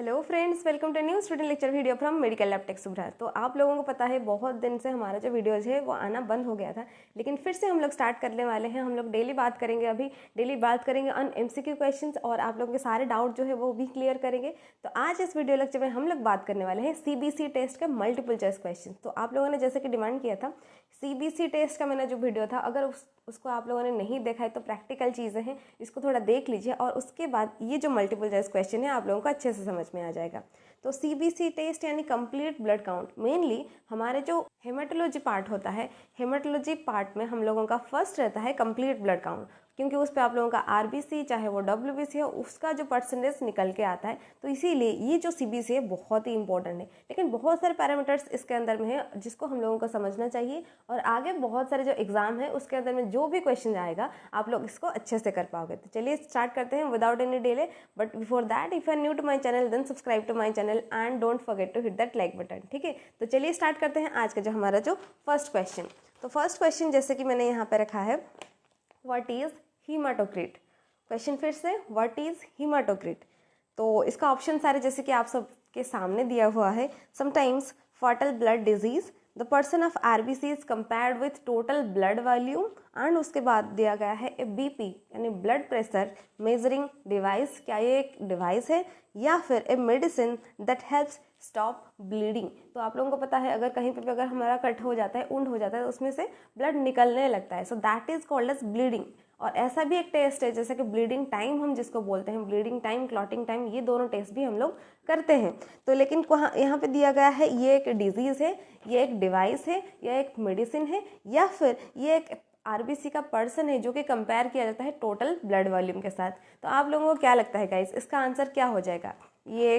Hello friends, welcome to new student lecture video from medical lab tech सुब्रा। तो आप लोगों को पता है बहुत दिन से हमारा जो वीडियोज़ है वो आना बंद हो गया था, लेकिन फिर से हम लोग स्टार्ट करने वाले हैं। हम लोग डेली बात करेंगे, अभी डेली बात करेंगे ऑन एमसीक्यू क्वेश्चंस और आप लोगों के सारे डाउट जो है वो भी क्लियर करेंगे। तो आज इस वीडियो लेक्चर में हम लोग बात करने वाले हैं सीबीसी टेस्ट का मल्टीपल चॉइस क्वेश्चन। तो आप लोगों ने जैसे कि डिमांड किया था, सीबीसी टेस्ट का मैंने जो वीडियो था, अगर उसको आप लोगों ने नहीं देखा है तो प्रैक्टिकल चीज़ें हैं, इसको थोड़ा देख लीजिए और उसके बाद ये जो मल्टीपल चॉइस क्वेश्चन है आप लोगों को अच्छे से समझ में आ जाएगा। तो सीबीसी टेस्ट यानी कंप्लीट ब्लड काउंट, मेनली हमारे जो हेमाटोलॉजी पार्ट होता है, हेमाटोलॉजी पार्ट में हम लोगों का फर्स्ट रहता है कंप्लीट ब्लड काउंट, क्योंकि उस पर आप लोगों का आरबीसी चाहे वो डब्ल्यूबीसी हो उसका जो परसेंटेज निकल के आता है। तो इसीलिए ये जो सीबीसी है बहुत ही इंपॉर्टेंट है, लेकिन बहुत सारे पैरामीटर्स इसके अंदर में है जिसको हम लोगों को समझना चाहिए और आगे बहुत सारे जो एग्जाम है उसके अंदर में जो भी क्वेश्चन आएगा आप लोग इसको अच्छे से कर पाओगे। तो चलिए स्टार्ट करते हैं without any delay. But before that, if you are new to my channel then subscribe to my channel and don't forget to hit that like button. ठीक है, तो चलिए स्टार्ट करते हैं आज का जो हमारा जो फर्स्ट क्वेश्चन। तो फर्स्ट क्वेश्चन जैसे कि मैंने यहाँ पे रखा है, व्हाट इज हीमाटोक्रिट। क्वेश्चन फिर से, व्हाट इज हीमाटोक्रिट। तो इसका ऑप्शन सारे जैसे कि आप सबके सामने दिया हुआ है। Sometimes fatal blood disease, the person of RBC is compared with total blood volume and उसके बाद दिया गया है ए बीपी यानी ब्लड प्रेशर मेजरिंग डिवाइस। क्या ये एक डिवाइस है या फिर a medicine that helps stop bleeding. तो आप लोगों को पता है अगर कहीं पे भी अगर हमारा कट हो जाता है, ऊंड हो जाता है, तो उसमें से ब्लड निकलने लगता है, so that is called as bleeding. और ऐसा भी एक टेस्ट है जैसे कि ब्लीडिंग टाइम हम जिसको बोलते हैं, ब्लीडिंग टाइम, क्लॉटिंग टाइम, ये दोनों टेस्ट भी हम लोग करते हैं। तो लेकिन यहाँ पे दिया गया है ये एक डिजीज है, ये एक डिवाइस है, या एक मेडिसिन है, या फिर ये एक आरबीसी का पर्सन है जो कि कंपेयर किया जाता है टोटल ब्लड वॉल्यूम के साथ। तो आप लोगों को क्या लगता है गाइस, इसका आंसर क्या हो जाएगा? ये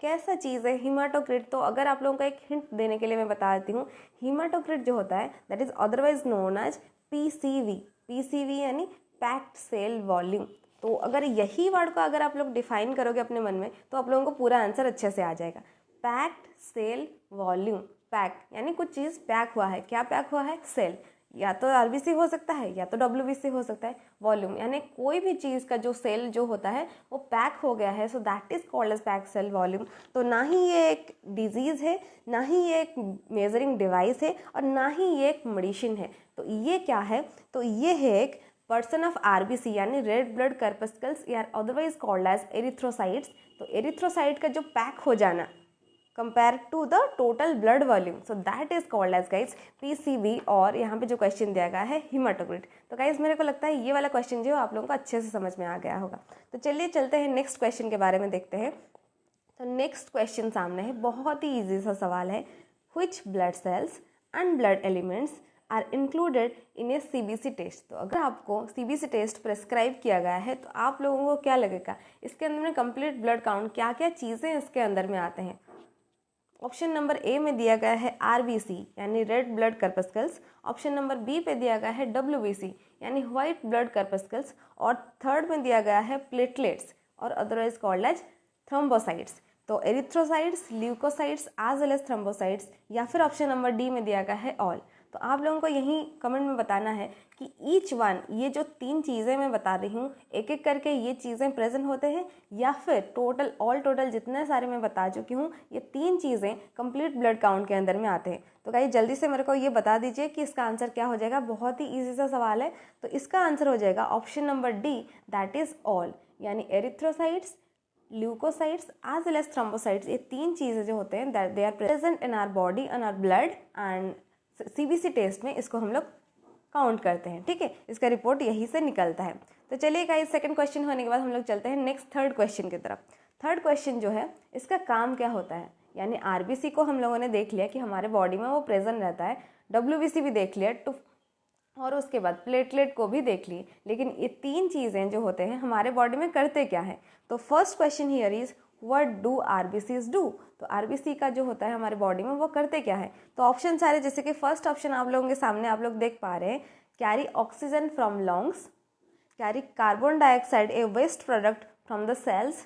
कैसा चीज़ है हीमाटोक्रिट? तो अगर आप लोगों को एक हिंट देने के लिए मैं बता देती हूँ, हीमाटोक्रिट जो होता है that is otherwise known as PCV. PCV यानी पैक्ड सेल वॉल्यूम। तो अगर यही वर्ड को अगर आप लोग डिफाइन करोगे अपने मन में तो आप लोगों को पूरा आंसर अच्छे से आ जाएगा। पैक्ड सेल वॉल्यूम, पैक यानी कुछ चीज़ पैक हुआ है। क्या पैक हुआ है? सेल, या तो आरबीसी हो सकता है या तो डब्ल्यूबीसी हो सकता है। वॉल्यूम यानी कोई भी चीज़ का जो सेल जो होता है वो पैक हो गया है, so that is called as pack cell volume. तो ना ही ये एक डिजीज़ है, ना ही ये एक मेजरिंग डिवाइस है, और ना ही ये एक मेडिसिन है। तो ये क्या है? तो ये है एक पर्सन ऑफ आरबीसी यानी रेड ब्लड कर्पस्कल्स या अदरवाइज कॉल्ड एज एरिथ्रोसाइट्स। तो एरिथ्रोसाइट का जो पैक हो जाना compare to the total blood volume, so that is called as guys PCV. और यहाँ पे जो क्वेश्चन दिया गया है हीमाटोक्रिट। तो गाइज मेरे को लगता है ये वाला क्वेश्चन जो आप लोगों को अच्छे से समझ में आ गया होगा। तो चलिए चलते हैं नेक्स्ट क्वेश्चन के बारे में देखते हैं। तो नेक्स्ट क्वेश्चन सामने है, बहुत ही ईजी सा सवाल है। Which blood cells and blood elements are included in a CBC test. तो अगर आपको सीबीसी टेस्ट प्रेस्क्राइब किया गया है तो आप लोगों को क्या लगेगा, इसके अंदर में कंप्लीट ब्लड काउंट क्या क्या चीज़ें इसके अंदर में आते हैं? ऑप्शन नंबर ए में दिया गया है आरबीसी यानी red blood corpuscles. Option number b पे दिया गया है डब्ल्यूबीसी यानी व्हाइट ब्लड कर्पस्कल्स। और थर्ड में दिया गया है प्लेटलेट्स और अदरवाइज कॉल्ड एज थ्रोम्बोसाइट्स। तो erythrocytes, leukocytes as well as thrombocytes, या फिर ऑप्शन नंबर डी में दिया गया है ऑल। तो आप लोगों को यही कमेंट में बताना है कि ईच वन, ये जो तीन चीज़ें मैं बता रही हूँ एक एक करके ये चीज़ें प्रेजेंट होते हैं, या फिर टोटल ऑल टोटल जितने सारे मैं बता चुकी हूँ ये तीन चीज़ें कंप्लीट ब्लड काउंट के अंदर में आते हैं। तो गाइस जल्दी से मेरे को ये बता दीजिए कि इसका आंसर क्या हो जाएगा। बहुत ही ईजी सा सवाल है। तो इसका आंसर हो जाएगा option number d, that is all, यानी erythrocytes, leukocytes as well as thrombocytes. ये तीन चीज़ें जो होते हैं that they are present in our body and our blood, and CBC test में इसको हम लोग काउंट करते हैं। ठीक है, इसका रिपोर्ट यही से निकलता है। तो चलिए गाइस, सेकंड क्वेश्चन होने के बाद हम लोग चलते हैं नेक्स्ट थर्ड क्वेश्चन की तरफ। थर्ड क्वेश्चन जो है इसका काम क्या होता है, यानी आरबीसी को हम लोगों ने देख लिया कि हमारे बॉडी में वो प्रेजेंट रहता है, डब्ल्यूबीसी भी देख लिया और उसके बाद प्लेटलेट को भी देख लिए, लेकिन ये तीन चीज़ें जो होते हैं हमारे बॉडी में करते क्या है। तो first question here is what do RBCs do. तो आरबीसी का जो होता है हमारे बॉडी में वो करते क्या है। तो ऑप्शन सारे जैसे कि फर्स्ट ऑप्शन आप लोगों के सामने आप लोग देख पा रहे हैं, carry oxygen from lungs, carry carbon dioxide a waste product from the cells,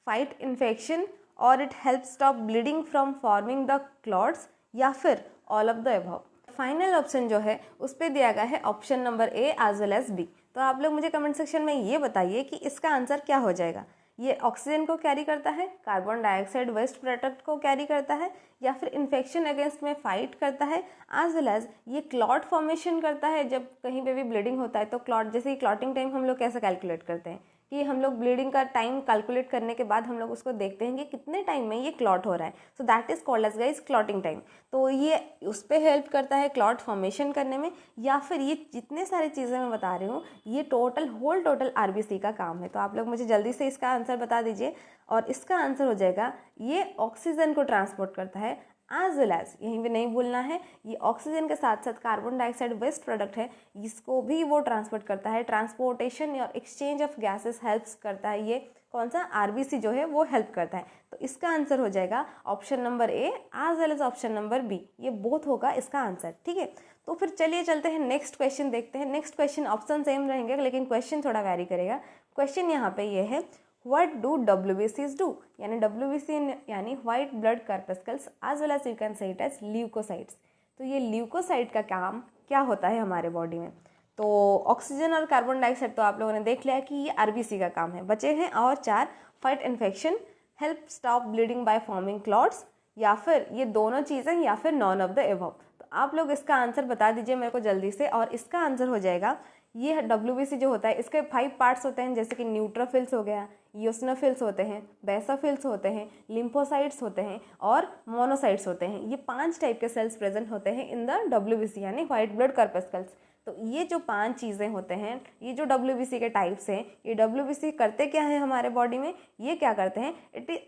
fight infection, और it help stop bleeding from forming the clots, या फिर all of the above. Final option जो है उस पर दिया गया है option number A as well as B. तो आप लोग मुझे कमेंट सेक्शन में ये बताइए कि इसका आंसर क्या हो जाएगा। ये ऑक्सीजन को कैरी करता है, कार्बन डाइऑक्साइड वेस्ट प्रोडक्ट को कैरी करता है, या फिर इन्फेक्शन अगेंस्ट में फाइट करता है, एज वेल एज ये क्लॉट फॉर्मेशन करता है। जब कहीं पे भी ब्लीडिंग होता है तो क्लॉट, जैसे क्लॉटिंग टाइम हम लोग कैसे कैलकुलेट करते हैं कि हम लोग ब्लीडिंग का टाइम कैलकुलेट करने के बाद हम लोग उसको देखते हैं कि कितने टाइम में ये क्लॉट हो रहा है, so that is called as guys clotting time. तो ये उस पर हेल्प करता है क्लॉट फॉर्मेशन करने में, या फिर ये जितने सारी चीज़ें मैं बता रही हूँ ये टोटल आरबीसी का काम है। तो आप लोग मुझे जल्दी से इसका आंसर बता दीजिए, और इसका आंसर हो जाएगा ये ऑक्सीजन को ट्रांसपोर्ट करता है, एज वेल एज यहीं पे नहीं भूलना है ये ऑक्सीजन के साथ साथ कार्बन डाइऑक्साइड वेस्ट प्रोडक्ट है, इसको भी वो ट्रांसपोर्ट करता है। ट्रांसपोर्टेशन और एक्सचेंज ऑफ गैसेस हेल्प्स करता है, ये कौन सा आरबीसी जो है वो हेल्प करता है। तो इसका आंसर हो जाएगा option number A as well as option number B, ये बोथ होगा इसका आंसर। ठीक है, तो फिर चलिए चलते हैं नेक्स्ट क्वेश्चन देखते हैं। नेक्स्ट क्वेश्चन ऑप्शन सेम रहेंगे लेकिन क्वेश्चन थोड़ा वैरी करेगा। क्वेश्चन यहाँ पे ये है, What do WBCs do? यानी WBC यानी white blood corpuscles as well as you can say it as leucocytes. तो ये ल्यूकोसाइट का काम क्या होता है हमारे बॉडी में? तो ऑक्सीजन और कार्बन डाइऑक्साइड तो आप लोगों ने देख लिया कि ये आरबीसी का काम है। बचे हैं और 4, fight infection, help stop bleeding by forming clots, या फिर ये दोनों चीज़ें, या फिर नॉन ऑफ द एबव। तो आप लोग इसका आंसर बता दीजिए मेरे को जल्दी से, और इसका आंसर हो जाएगा ये WBC जो होता है इसके 5 पार्ट्स होते हैं, जैसे कि न्यूट्रोफिल्स हो गया, यूसिनोफिल्स होते हैं, बेसोफिल्स होते हैं, लिम्फोसाइट्स होते हैं और मोनोसाइट्स होते हैं। ये 5 टाइप के सेल्स प्रेजेंट होते हैं इन द WBC यानी व्हाइट ब्लड कॉर्पस्कल्स। तो ये जो 5 चीज़ें होते हैं, ये जो WBC के टाइप्स हैं, ये WBC करते क्या है हमारे बॉडी में? ये क्या करते हैं?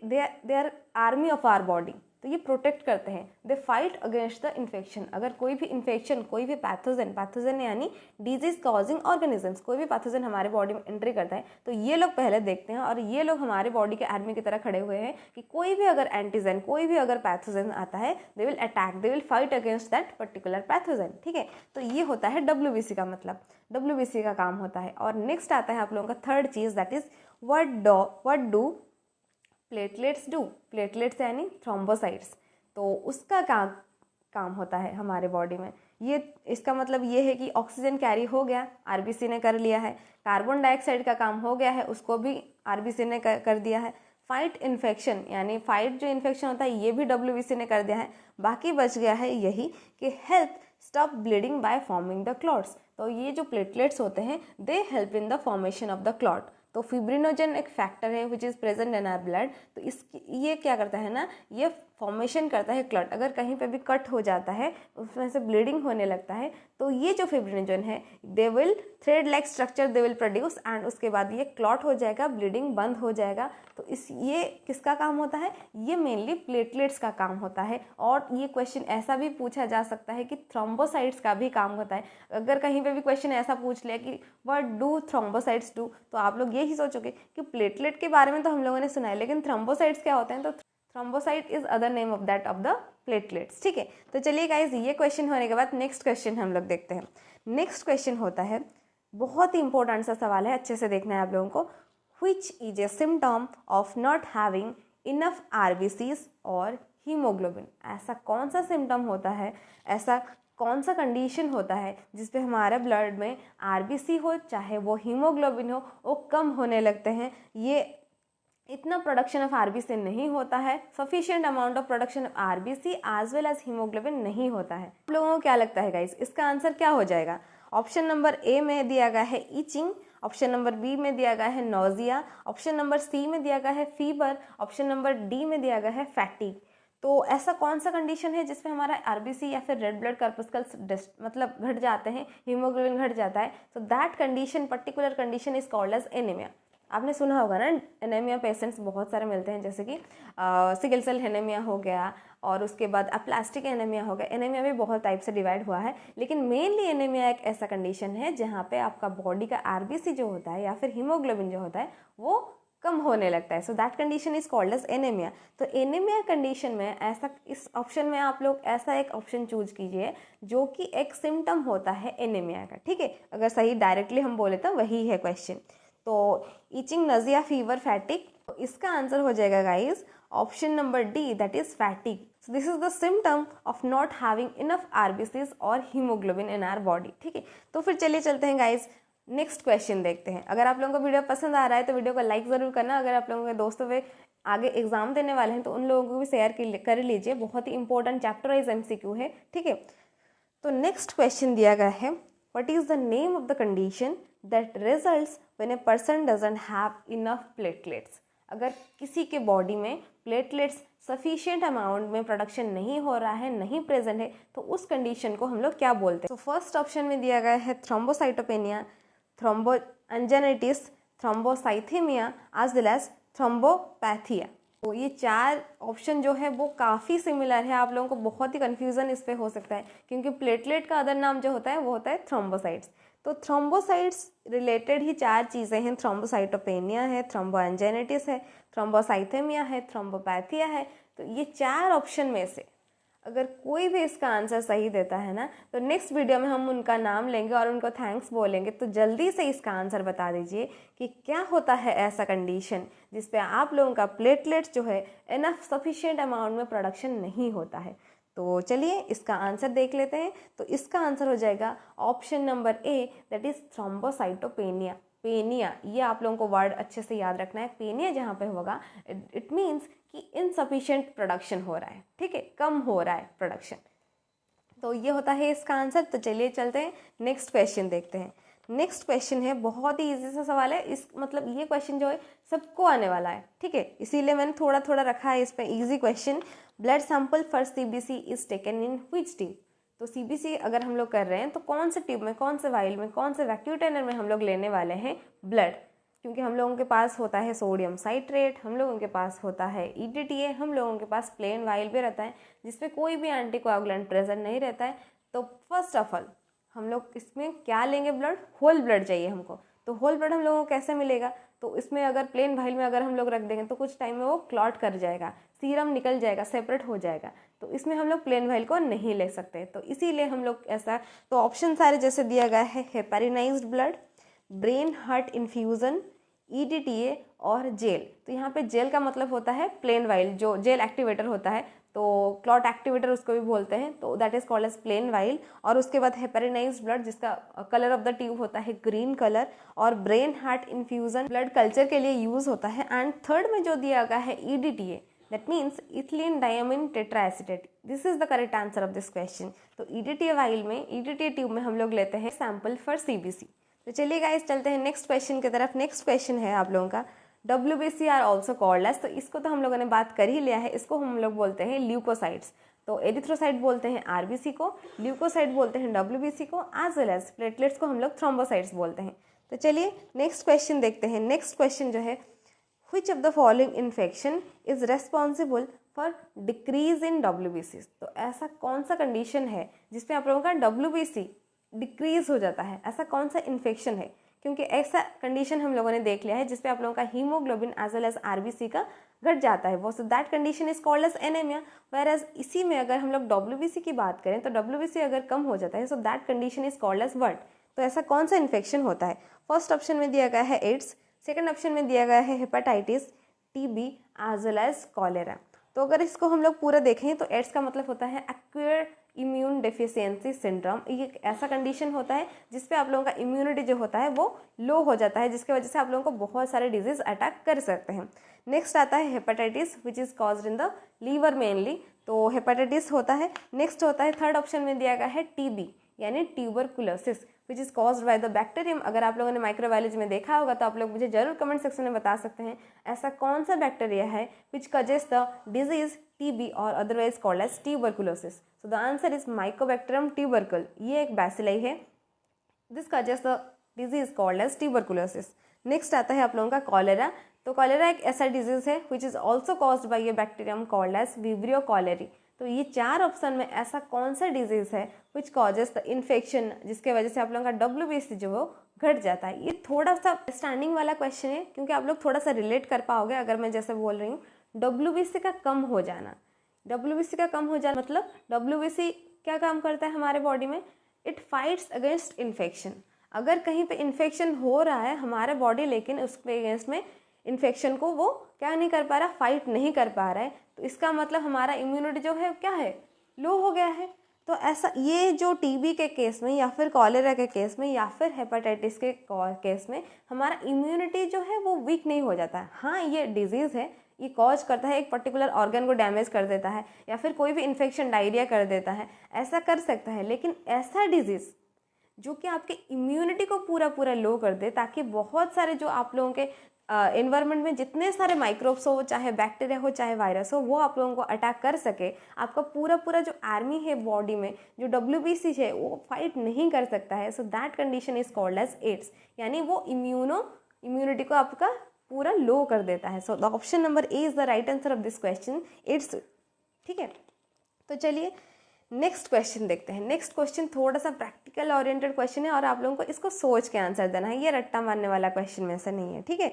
They are army of our body. तो ये प्रोटेक्ट करते हैं, they fight against the infection. अगर कोई भी इन्फेक्शन, कोई भी पैथोजन यानी डिजीज कॉजिंग ऑर्गेनिजम्स, कोई भी पैथोजन हमारे बॉडी में एंट्री करता है तो ये लोग पहले देखते हैं, और ये लोग हमारे बॉडी के आर्मी की तरह खड़े हुए हैं कि कोई भी अगर एंटीजन, कोई भी अगर पैथोजन आता है, they will attack, they will fight against that particular pathogen. ठीक है, तो ये होता है WBC का मतलब, WBC का काम होता है। और नेक्स्ट आता है आप लोगों का third cheese, that is what do platelets do. Platelets यानी थ्रोम्बोसाइट्स, तो उसका काम होता है हमारे बॉडी में। ये इसका मतलब ये है कि ऑक्सीजन कैरी हो गया, आरबीसी ने कर लिया है। कार्बन डाइऑक्साइड का काम हो गया है, उसको भी आरबीसी ने कर दिया है। फाइट इन्फेक्शन यानी फाइट जो इन्फेक्शन होता है ये भी WBC ने कर दिया है। बाकी बच गया है यही कि help stop bleeding by forming the clots. तो ये जो प्लेटलेट्स होते हैं they help in the formation of the clot. तो फिब्रिनोजन एक फैक्टर है which is present in our blood. तो ये क्या करता है ना, ये फॉर्मेशन करता है क्लॉट। अगर कहीं पे भी कट हो जाता है, उसमें से ब्लीडिंग होने लगता है, तो ये जो फिब्रिनोजन है they will thread like structure they will produce, and उसके बाद ये क्लॉट हो जाएगा, ब्लीडिंग बंद हो जाएगा। तो ये किसका काम होता है? ये मेनली प्लेटलेट्स का काम होता है। और ये क्वेश्चन ऐसा भी पूछा जा सकता है कि थ्रोम्बोसाइट्स का भी काम होता है। अगर कहीं पे भी क्वेश्चन ऐसा पूछ लिया कि व्हाट डू थ्रोम्बोसाइट्स डू, तो आप लोग यही सोचोगे कि प्लेटलेट के बारे में तो हम लोगों ने सुना है, लेकिन थ्रोम्बोसाइट्स क्या होते हैं? तो thrombocyte is other name of that of the platelets. ठीक है, तो चलिए गाइज, ये क्वेश्चन होने के बाद नेक्स्ट क्वेश्चन हम लोग देखते हैं। नेक्स्ट क्वेश्चन होता है, बहुत ही इंपॉर्टेंट सा सवाल है, अच्छे से देखना है आप लोगों को। Which is a symptom of not having enough RBCs और हीमोग्लोबिन? ऐसा कौन सा सिम्टम होता है, ऐसा कौन सा कंडीशन होता है जिसपे हमारे ब्लड में आरबीसी हो चाहे वो हीमोग्लोबिन हो, वो कम होने लगते हैं? ये इतना प्रोडक्शन ऑफ आरबीसी नहीं होता है, sufficient amount of production of RBC as well as haemoglobin नहीं होता है। आप लोगों को क्या लगता है गाइस, इसका आंसर क्या हो जाएगा? ऑप्शन नंबर ए में दिया गया है ईचिंग, ऑप्शन नंबर बी में दिया गया है नोजिया, ऑप्शन नंबर सी में दिया गया है फीवर, ऑप्शन नंबर डी में दिया गया है फैटिग। तो ऐसा कौन सा कंडीशन है जिसमें हमारा आरबीसी या फिर रेड ब्लड कॉर्पस्कल्स मतलब घट जाते हैं, हीमोग्लोबिन घट जाता है? तो that condition, particular condition is called as anaemia. आपने सुना होगा ना, एनीमिया पेशेंट्स बहुत सारे मिलते हैं, जैसे कि सिकल सेल एनीमिया हो गया, और उसके बाद अप्लास्टिक एनीमिया हो गया। एनीमिया भी बहुत टाइप से डिवाइड हुआ है, लेकिन मेनली एनीमिया एक ऐसा कंडीशन है जहाँ पे आपका बॉडी का आरबीसी जो होता है या फिर हीमोग्लोबिन जो होता है वो कम होने लगता है। So that condition is called as anaemia. तो एनीमिया कंडीशन में ऐसा, इस ऑप्शन में आप लोग ऐसा एक ऑप्शन चूज कीजिए जो कि एक सिम्टम होता है एनीमिया का। ठीक है, अगर सही डायरेक्टली हम बोले तो वही है क्वेश्चन। तो ईचिंग, नजिया, फीवर, फैटिक, तो इसका आंसर हो जाएगा guys option number d, that is फैटिक। So this is the symptom of not having enough RBCs और हीमोग्लोबिन इन आवर बॉडी। ठीक है, तो फिर चलिए चलते हैं गाइस नेक्स्ट क्वेश्चन देखते हैं। अगर आप लोगों को वीडियो पसंद आ रहा है तो वीडियो को लाइक ज़रूर करना। अगर आप लोगों के दोस्तों पे आगे एग्जाम देने वाले हैं तो उन लोगों को भी शेयर कर लीजिए, बहुत ही इंपॉर्टेंट चैप्टर वाइज MCQ है, ठीक है। तो नेक्स्ट क्वेश्चन दिया गया है, what is the name of the condition that results when a person doesn't have enough platelets. अगर किसी के बॉडी में प्लेटलेट्स सफिशिएंट अमाउंट में प्रोडक्शन नहीं हो रहा है, नहीं प्रेजेंट है, तो उस कंडीशन को हम लोग क्या बोलते हैं। तो फर्स्ट ऑप्शन में दिया गया है थ्रोम्बोसाइटोपेनिया, थ्रोम्बोएंजाइटिस, थ्रोम्बोसाइथेमिया एज वेल एज थ्रोम्बोपैथिया। तो ये 4 ऑप्शन जो है वो काफ़ी सिमिलर है। आप लोगों को बहुत ही कन्फ्यूज़न इस पे हो सकता है क्योंकि प्लेटलेट का अदर नाम जो होता है वो होता है थ्रोम्बोसाइट्स। तो थ्रोम्बोसाइट्स रिलेटेड ही 4 चीज़ें हैं, थ्रोम्बोसाइटोपेनिया है, थ्रोम्बोएंजाइटिस है, थ्रोम्बोसाइथेमिया है, थ्रोम्बोपैथिया है। तो ये 4 ऑप्शन में से अगर कोई भी इसका आंसर सही देता है ना, तो नेक्स्ट वीडियो में हम उनका नाम लेंगे और उनको थैंक्स बोलेंगे। तो जल्दी से इसका आंसर बता दीजिए कि क्या होता है ऐसा कंडीशन जिसपे आप लोगों का प्लेटलेट्स जो है इनफ सफिशिएंट अमाउंट में प्रोडक्शन नहीं होता है। तो चलिए इसका आंसर देख लेते हैं। तो इसका आंसर हो जाएगा option number A, that is thrombocytopenia. Penia, ये आप लोगों को वर्ड अच्छे से याद रखना है। पेनिया जहाँ पे होगा इट मीन्स कि इनसफिशिएंट प्रोडक्शन हो रहा है, ठीक है, कम हो रहा है प्रोडक्शन। तो ये होता है इसका आंसर। तो चलिए चलते हैं नेक्स्ट क्वेश्चन देखते हैं। नेक्स्ट क्वेश्चन है, बहुत ही इजी सा सवाल है। इस मतलब ये क्वेश्चन जो है सबको आने वाला है, ठीक है, इसीलिए मैंने थोड़ा थोड़ा रखा है इस पर easy question. Blood sample for CBC is taken in which tube. तो CBC अगर हम लोग कर रहे हैं तो कौन से ट्यूब में, कौन से वाइल में, कौन से वैक्यूम कंटेनर में हम लोग लेने वाले हैं ब्लड। क्योंकि हम लोगों के पास होता है सोडियम साइट्रेट, हम लोगों के पास होता है EDTA, हम लोगों के पास प्लेन वाइल भी रहता है जिसमें कोई भी एंटीकोएगुलेंट प्रेजेंट नहीं रहता है। तो फर्स्ट ऑफ ऑल हम लोग इसमें क्या लेंगे, ब्लड, होल ब्लड चाहिए हमको। तो होल ब्लड हम लोगों को कैसे मिलेगा, तो इसमें अगर प्लेन वाइल में अगर हम लोग रख देंगे तो कुछ टाइम में वो क्लॉट कर जाएगा, सीरम निकल जाएगा, सेपरेट हो जाएगा। तो इसमें हम लोग प्लेन वाइल को नहीं ले सकते। तो इसीलिए हम लोग ऐसा, तो ऑप्शन सारे जैसे दिया गया है, heparinized blood, brain heart infusion, EDTA और जेल। तो यहाँ पे जेल का मतलब होता है प्लेन वाइल, जो जेल एक्टिवेटर होता है, तो क्लॉट एक्टिवेटर उसको भी बोलते हैं, तो that is called as plain vial. और उसके बाद हेपेरिनाइज्ड ब्लड जिसका कलर ऑफ द ट्यूब होता है ग्रीन कलर, और brain heart infusion blood culture के लिए यूज होता है। एंड थर्ड में जो दिया गया है EDTA, that means ethylene diamine tetraacetate. This is the correct answer of this question. तो EDTA वाइल में, EDTA ट्यूब में हम लोग लेते हैं सैंपल फॉर CBC। तो चलिए गाइस चलते हैं नेक्स्ट क्वेश्चन की तरफ। नेक्स्ट क्वेश्चन है आप लोगों का, WBC are also called as. तो इसको तो हम लोगों ने बात कर ही लिया है, इसको हम लोग बोलते हैं ल्यूकोसाइट्स। तो एरिथ्रोसाइट बोलते हैं RBC को, ल्यूकोसाइट बोलते हैं WBC को, एज वेल एज प्लेटलेट्स को हम लोग थ्रोम्बोसाइट्स बोलते हैं। तो चलिए नेक्स्ट क्वेश्चन देखते हैं। नेक्स्ट क्वेश्चन जो है, which of the following infection is responsible for decrease in WBC। तो ऐसा कौन सा कंडीशन है जिसपे आप लोगों का WBC डिक्रीज हो जाता है, ऐसा कौन सा इन्फेक्शन है। क्योंकि ऐसा कंडीशन हम लोगों ने देख लिया है जिसपे आप लोगों का haemoglobin as well as RBC का घट जाता है, वो so that condition is called as anaemia. Whereas इसी में अगर हम लोग WBC की बात करें तो WBC अगर कम हो जाता है, so that condition is called as what. तो ऐसा कौन सा इन्फेक्शन होता है। फर्स्ट ऑप्शन में दिया गया है एड्स, सेकेंड ऑप्शन में दिया गया है hepatitis, TB as well as cholera. तो अगर इसको हम लोग पूरा देखें तो एड्स का मतलब होता है एक्वायर्ड इम्यून डेफिशिएंसी सिंड्रोम। ये एक ऐसा कंडीशन होता है जिसपे आप लोगों का इम्यूनिटी जो होता है वो लो हो जाता है, जिसकी वजह से आप लोगों को बहुत सारे डिजीज अटैक कर सकते हैं। नेक्स्ट आता है hepatitis which is caused in the liver mainly. तो हेपेटाइटिस होता है। नेक्स्ट होता है थर्ड ऑप्शन में दिया गया है TB यानी tuberculosis which is caused by the bacterium. अगर आप लोगों ने माइक्रोबायोलॉजी में देखा होगा तो आप लोग मुझे जरूर कमेंट सेक्शन में बता सकते हैं ऐसा कौन सा बैक्टीरिया है which causes the disease TB और otherwise called as tuberculosis. So the answer is mycobacterium tubercule. ये एक बैसिलाई है, this causes the disease called as tuberculosis. Next आता है आप लोगों का कॉलेरा। तो कॉलेरा एक ऐसा डिजीज है which is also caused by a bacterium called as Vibrio cholerae. तो ये चार ऑप्शन में ऐसा कौन सा डिजीज है विच कॉजेस द इन्फेक्शन जिसके वजह से आप लोगों का WBC जो वो घट जाता है। ये थोड़ा सा स्टैंडिंग वाला क्वेश्चन है क्योंकि आप लोग थोड़ा सा रिलेट कर पाओगे अगर मैं जैसे बोल रही हूँ WBC का कम हो जाना। WBC का कम हो जाना मतलब WBC क्या काम करता है हमारे बॉडी में, इट फाइट्स अगेंस्ट इन्फेक्शन। अगर कहीं पे इन्फेक्शन हो रहा है हमारे बॉडी लेकिन उसके अगेंस्ट में इन्फेक्शन को वो क्या नहीं कर पा रहा, फाइट नहीं कर पा रहा है, तो इसका मतलब हमारा इम्यूनिटी जो है क्या है, लो हो गया है। तो ऐसा ये जो टीबी के केस में या फिर कॉलेरा के केस में या फिर हेपेटाइटिस के केस में हमारा इम्यूनिटी जो है वो वीक नहीं हो जाता है। हाँ, ये डिजीज़ है, ये कॉज करता है, एक पर्टिकुलर ऑर्गन को डैमेज कर देता है या फिर कोई भी इन्फेक्शन, डायरिया कर देता है, ऐसा कर सकता है। लेकिन ऐसा डिजीज़ जो कि आपके इम्यूनिटी को पूरा पूरा लो कर दे, ताकि बहुत सारे जो आप लोगों के एनवायरनमेंट में जितने सारे माइक्रोब्स हो, चाहे बैक्टीरिया हो चाहे वायरस हो, वो आप लोगों को अटैक कर सके, आपका पूरा पूरा जो आर्मी है बॉडी में, जो WBC है, वो फाइट नहीं कर सकता है। So that condition is called as AIDS, यानी वो इम्यूनिटी को आपका पूरा लो कर देता है। So the option number A is the right answer of this question, AIDS. ठीक है, तो चलिए नेक्स्ट क्वेश्चन देखते हैं। नेक्स्ट क्वेश्चन थोड़ा सा प्रैक्टिकल ओरिएंटेड क्वेश्चन है और आप लोगों को इसको सोच के आंसर देना है, ये रट्टा मारने वाला क्वेश्चन में से नहीं है। ठीक है,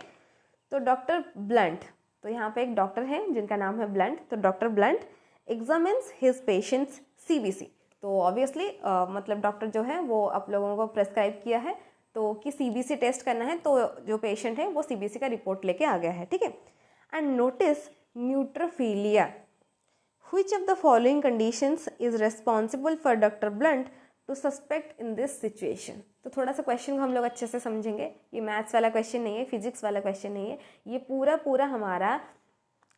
तो डॉक्टर ब्लंट, तो यहाँ पे एक डॉक्टर हैं जिनका नाम है ब्लंट। तो doctor blunt examines his patients CBC। तो ऑब्वियसली मतलब डॉक्टर जो है वो आप लोगों को प्रेस्क्राइब किया है तो कि CBC टेस्ट करना है, तो जो पेशेंट है वो CBC का रिपोर्ट लेके आ गया है। ठीक है, and notice न्यूट्रोफिलिया, which of the following conditions is responsible for Dr. Blunt to suspect in this situation। तो थोड़ा सा क्वेश्चन को हम लोग अच्छे से समझेंगे। ये मैथ्स वाला क्वेश्चन नहीं है, फिजिक्स वाला क्वेश्चन नहीं है, ये पूरा पूरा हमारा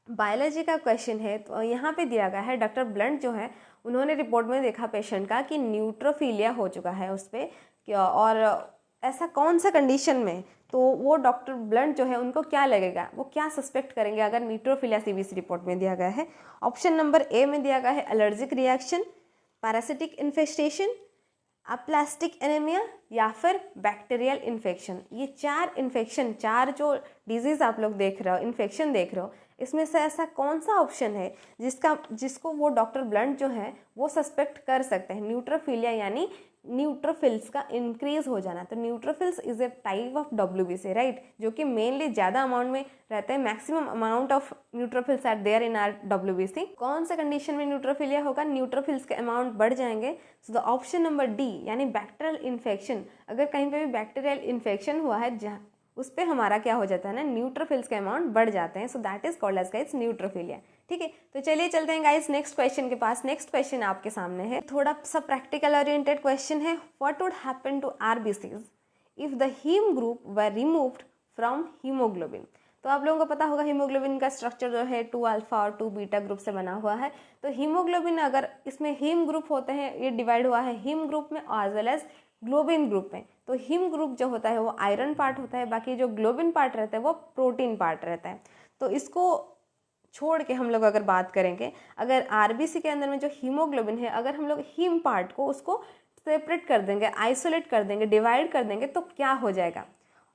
बायोलॉजी का क्वेश्चन है। तो यहाँ पे दिया गया है डॉक्टर ब्लंट जो है उन्होंने रिपोर्ट में देखा पेशेंट का कि न्यूट्रोफिलिया हो चुका है उस पर, और ऐसा कौन सा कंडीशन में, तो वो डॉक्टर ब्लंट जो है उनको क्या लगेगा, वो क्या सस्पेक्ट करेंगे अगर न्यूट्रोफिलिया CBC रिपोर्ट में दिया गया है। ऑप्शन नंबर ए में दिया गया है allergic reaction, parasitic infestation, aplastic anaemia या फिर बैक्टीरियल इन्फेक्शन। ये 4 इन्फेक्शन, 4 जो डिजीज़ आप लोग देख रहे हो, इन्फेक्शन देख रहे हो, इसमें से ऐसा कौन सा ऑप्शन है जिसको वो डॉक्टर ब्लंट जो है वो सस्पेक्ट कर सकते हैं। न्यूट्रोफिलिया यानी न्यूट्रोफिल्स का इंक्रीज हो जाना। तो neutrophils is a type of WBC, right, जो कि मेनली ज़्यादा अमाउंट में रहते हैं। Maximum amount of neutrophils are there in our WBC। कौन सा कंडीशन में न्यूट्रोफिलिया होगा, न्यूट्रोफिल्स के अमाउंट बढ़ जाएंगे। सो द ऑप्शन नंबर डी यानी बैक्टीरियल इन्फेक्शन, अगर कहीं पे भी बैक्टीरियल इन्फेक्शन हुआ है जहाँ उस पर हमारा क्या हो जाता है ना, न्यूट्रोफिल्स के अमाउंट बढ़ जाते हैं। So that is called as guys neutrophilia. ठीक है, तो चलिए चलते हैं गाइस नेक्स्ट क्वेश्चन के पास। नेक्स्ट क्वेश्चन आपके सामने है, थोड़ा सा प्रैक्टिकल ओरिएंटेड क्वेश्चन है। What would happen to RBCs if the haem group were removed from haemoglobin. तो आप लोगों को पता होगा हीमोग्लोबिन का स्ट्रक्चर जो है 2 अल्फा और 2 बीटा ग्रुप से बना हुआ है। तो हीमोग्लोबिन अगर इसमें हीम ग्रुप होते हैं, ये डिवाइड हुआ है हीम ग्रुप में as well as globin group में। तो हीम ग्रुप जो होता है वो आयरन पार्ट होता है, बाकी जो ग्लोबिन पार्ट रहता है वो प्रोटीन पार्ट रहता है। तो इसको छोड़ के हम लोग अगर बात करेंगे, अगर RBC के अंदर में जो हीमोग्लोबिन है, अगर हम लोग हीम पार्ट को उसको सेपरेट कर देंगे, आइसोलेट कर देंगे, डिवाइड कर देंगे, तो क्या हो जाएगा।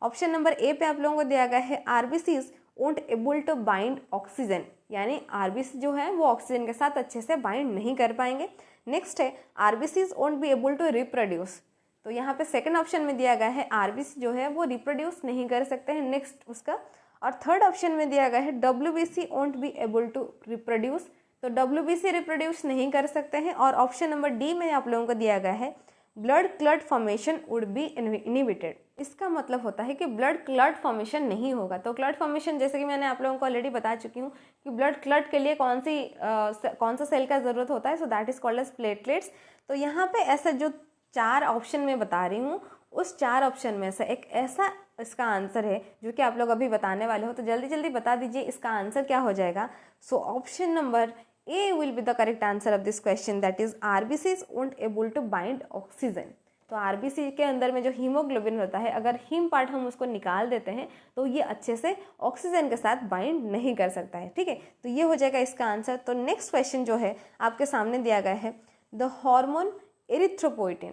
ऑप्शन नंबर ए पे आप लोगों को दिया गया है RBCs won't able to bind oxygen, यानी RBC जो है वो ऑक्सीजन के साथ अच्छे से बाइंड नहीं कर पाएंगे। नेक्स्ट है RBCs won't be able to reproduce, तो यहाँ पे सेकंड ऑप्शन में दिया गया है RBC जो है वो रिप्रोड्यूस नहीं कर सकते हैं नेक्स्ट उसका। और थर्ड ऑप्शन में दिया गया है WBC won't be able to reproduce, तो WBC रिप्रोड्यूस नहीं कर सकते हैं। और ऑप्शन नंबर डी में आप लोगों को दिया गया है blood clot formation would be inhibited. इसका मतलब होता है कि ब्लड क्लट फॉर्मेशन नहीं होगा। तो क्लट फॉर्मेशन जैसे कि मैंने आप लोगों को ऑलरेडी बता चुकी हूँ कि ब्लड क्लट के लिए कौन सा सेल का ज़रूरत होता है, so that is called as platelets. तो यहाँ पे ऐसा जो 4 ऑप्शन में बता रही हूँ, उस 4 ऑप्शन में से एक ऐसा इसका आंसर है जो कि आप लोग अभी बताने वाले हो, तो जल्दी जल्दी बता दीजिए इसका आंसर क्या हो जाएगा। So option number A will be the correct answer of this question, that is RBCs won't able to bind oxygen. तो RBC के अंदर में जो हीमोग्लोबिन होता है, अगर हीम पार्ट हम उसको निकाल देते हैं तो ये अच्छे से ऑक्सीजन के साथ बाइंड नहीं कर सकता है। ठीक है, तो ये हो जाएगा इसका आंसर। तो नेक्स्ट क्वेश्चन जो है आपके सामने दिया गया है, the hormone erythropoietin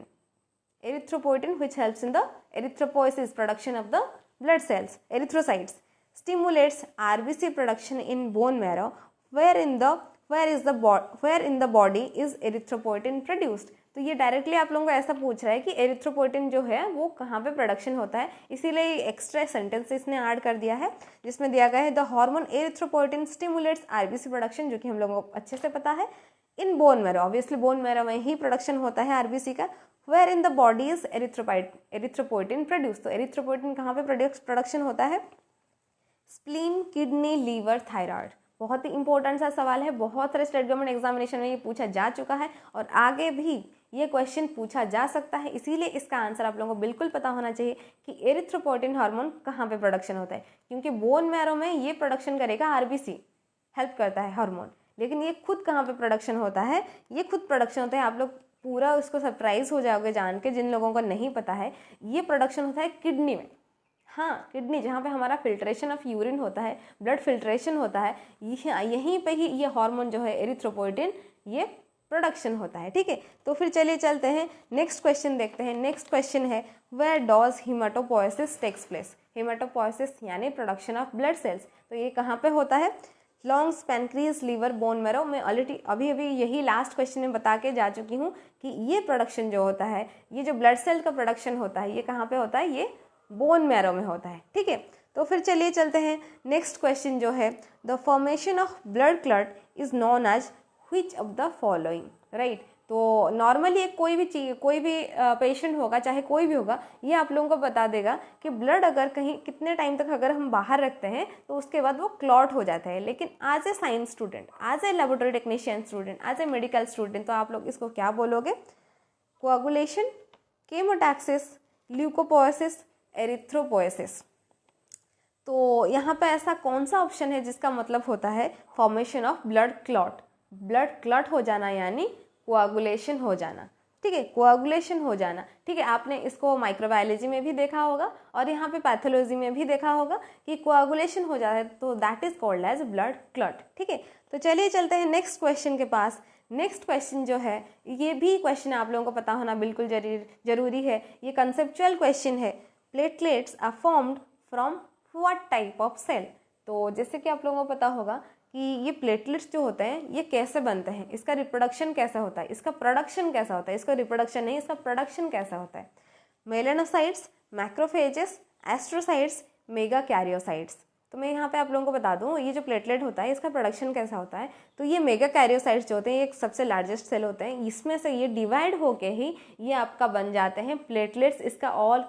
which helps in the erythropoiesis production of the blood cells, erythrocytes, stimulates RBC production in bone marrow, where in the body is erythropoietin produced। तो ये डायरेक्टली आप लोगों को ऐसा पूछ रहा है कि एरिथ्रोपोइटिन जो है वो कहाँ पे प्रोडक्शन होता है, इसीलिए एक्स्ट्रा सेंटेंस इसने ऐड कर दिया है जिसमें दिया गया है the hormone erythropoietin stimulates RBC production, जो कि हम लोगों को अच्छे से पता है। In bone marrow, obviously bone marrow में ही प्रोडक्शन होता है RBC का। Where in the body is erythropoietin produce, तो एरिथ्रोपोइटिन कहाँ पे प्रोडक्शन होता है, स्प्लीन, किडनी, लीवर, थायराइड। बहुत ही इंपॉर्टेंट सा सवाल है, बहुत सारे स्टेट गवर्नमेंट एग्जामिनेशन में ये पूछा जा चुका है और आगे भी ये क्वेश्चन पूछा जा सकता है। इसीलिए इसका आंसर आप लोगों को बिल्कुल पता होना चाहिए कि एरिथ्रोपोइटिन हार्मोन कहाँ पे प्रोडक्शन होता है, क्योंकि बोन मैरो में ये प्रोडक्शन करेगा आरबीसी, हेल्प करता है हार्मोन, लेकिन ये खुद कहाँ पे प्रोडक्शन होता है, ये खुद प्रोडक्शन होता है, आप लोग पूरा उसको सरप्राइज हो जाओगे जान के, जिन लोगों को नहीं पता है, ये प्रोडक्शन होता है किडनी में। हाँ, किडनी, जहाँ पे हमारा फिल्ट्रेशन ऑफ यूरिन होता है, ब्लड फिल्ट्रेशन होता है, यहीं पे ही ये हार्मोन जो है एरिथ्रोपोइटिन ये प्रोडक्शन होता है। ठीक है, तो फिर चलिए चलते हैं नेक्स्ट क्वेश्चन देखते हैं। नेक्स्ट क्वेश्चन है वेयर डॉज हीमाटोपोइसिस टेक्स प्लेस। हीमाटोपोइसिस यानी प्रोडक्शन ऑफ ब्लड सेल्स, तो ये कहाँ पे होता है? Lungs, pancreas, liver, bone marrow. मैं ऑलरेडी अभी यही लास्ट क्वेश्चन में बता के जा चुकी हूँ कि ये प्रोडक्शन जो होता है, ये जो ब्लड सेल का प्रोडक्शन होता है, ये कहाँ पे होता है? ये बोन मैरो में होता है। ठीक है, तो फिर चलिए चलते हैं नेक्स्ट क्वेश्चन जो है the formation of blood clot is known as which of the following, right. तो नॉर्मली कोई भी पेशेंट होगा, चाहे कोई भी होगा, ये आप लोगों को बता देगा कि ब्लड अगर कहीं कितने टाइम तक अगर हम बाहर रखते हैं तो उसके बाद वो क्लॉट हो जाता है। लेकिन as a science student, as a laboratory technician student, as a medical student, तो आप लोग इसको क्या बोलोगे? Coagulation, chemotaxis, leucopoiesis, erythropoiesis. तो यहाँ पे ऐसा कौन सा ऑप्शन है जिसका मतलब होता है formation of blood clot? Blood clot हो जाना यानी कोआगुलेशन हो जाना। ठीक है, कोआगुलेशन हो जाना। ठीक है, आपने इसको माइक्रोबायोलॉजी में भी देखा होगा और यहाँ पे पैथोलॉजी में भी देखा होगा कि कोआगुलेशन हो जाता है, तो that is called as blood clot. ठीक है, तो चलिए चलते हैं नेक्स्ट क्वेश्चन के पास। नेक्स्ट क्वेश्चन जो है, ये भी क्वेश्चन आप लोगों को पता होना बिल्कुल जरूरी है। ये कंसेप्चुअल क्वेश्चन है। Platelets are formed from what type of cell? तो जैसे कि आप लोगों को पता होगा कि ये प्लेटलेट्स जो होते हैं ये कैसे बनते हैं, इसका रिप्रोडक्शन कैसा होता है, इसका प्रोडक्शन कैसा होता है, इसका रिप्रोडक्शन नहीं, इसका प्रोडक्शन कैसा होता है? Melanocytes, macrophages, astrocytes, mega karyocytes. तो मैं यहाँ पे आप लोगों को बता दूँ, ये जो प्लेटलेट होता है इसका प्रोडक्शन कैसा होता है। तो ये मेगा कैरियोसाइट्स जो होते हैं, ये एक सबसे लार्जेस्ट सेल होते हैं, इसमें से ये डिवाइड होके ही ये आपका बन जाते हैं प्लेटलेट्स। इसका ऑल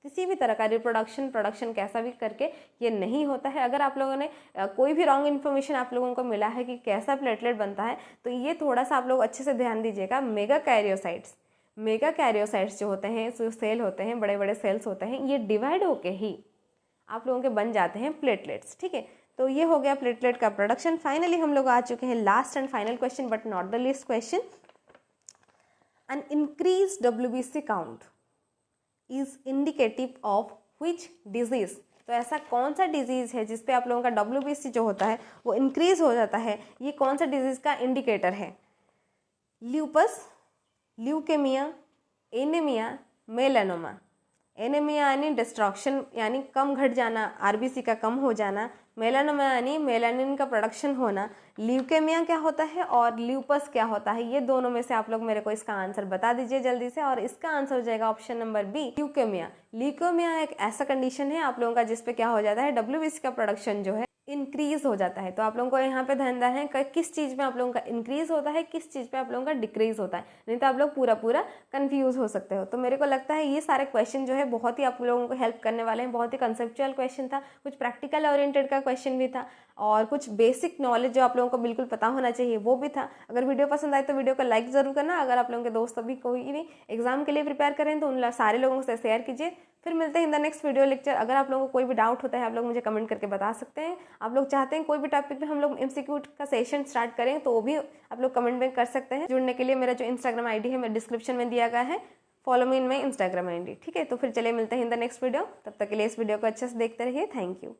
किसी भी तरह का प्रोडक्शन कैसा भी करके ये नहीं होता है। अगर आप लोगों ने कोई भी रॉन्ग इन्फॉर्मेशन आप लोगों को मिला है कि कैसा प्लेटलेट बनता है, तो ये थोड़ा सा आप लोग अच्छे से ध्यान दीजिएगा। मेगा कैरियोसाइट्स जो होते हैं, जो सेल होते हैं, बड़े बड़े सेल्स होते हैं, ये डिवाइड होके ही आप लोगों के बन जाते हैं प्लेटलेट्स। ठीक है, तो ये हो गया प्लेटलेट का प्रोडक्शन। फाइनली हम लोग आ चुके हैं last and final question, but not the least question. An increase WBC count is indicative of which disease? तो ऐसा कौन सा डिजीज है जिसपे आप लोगों का WBC जो होता है वो इंक्रीज हो जाता है? ये कौन सा डिजीज का इंडिकेटर है? Lupus, leukaemia, anaemia, melanoma. Anaemia यानी डिस्ट्रक्शन, यानी कम घट जाना, आरबीसी का कम हो जाना। मेलानोमा यानी मेलानिन का प्रोडक्शन होना। ल्यूकेमिया क्या होता है और ल्यूपस क्या होता है? ये दोनों में से आप लोग मेरे को इसका आंसर बता दीजिए जल्दी से, और इसका आंसर हो जाएगा option number B, leukaemia. Leukaemia एक ऐसा कंडीशन है आप लोगों का जिसपे क्या हो जाता है, WBC का प्रोडक्शन जो है इंक्रीज हो जाता है। तो आप लोगों को यहाँ पे ध्यान देना है किस चीज़ में आप लोगों का इंक्रीज होता है, किस चीज़ पे आप लोगों का डिक्रीज होता है, नहीं तो आप लोग पूरा कंफ्यूज हो सकते हो। तो मेरे को लगता है ये सारे क्वेश्चन जो है बहुत ही आप लोगों को हेल्प करने वाले हैं। बहुत ही कंसेप्चुअल क्वेश्चन था, कुछ प्रैक्टिकल ओरिएंटेड का क्वेश्चन भी था, और कुछ बेसिक नॉलेज जो आप लोगों को बिल्कुल पता होना चाहिए वो भी था। अगर वीडियो पसंद आए तो वीडियो को लाइक ज़रूर करना। अगर आप लोगों के दोस्त अभी कोई भी एग्जाम के लिए प्रिपेयर करें तो उन सारे लोगों से शेयर कीजिए। फिर मिलते हैं in the next video lecture. अगर आप लोगों को कोई भी डाउट होता है आप लोग मुझे कमेंट करके बता सकते हैं। आप लोग चाहते हैं कोई भी टॉपिक पे हम लोग MCQ का सेशन स्टार्ट करें तो वो भी आप लोग कमेंट में कर सकते हैं। जुड़ने के लिए मेरा जो Instagram ID है मैं डिस्क्रिप्शन में दिया गया है, फॉलो मी इन माई Instagram ID। ठीक है, तो फिर चलिए मिलते हैं इन द नेक्स्ट वीडियो। तब तक के लिए इस वीडियो को अच्छे से देखते रहिए। Thank you.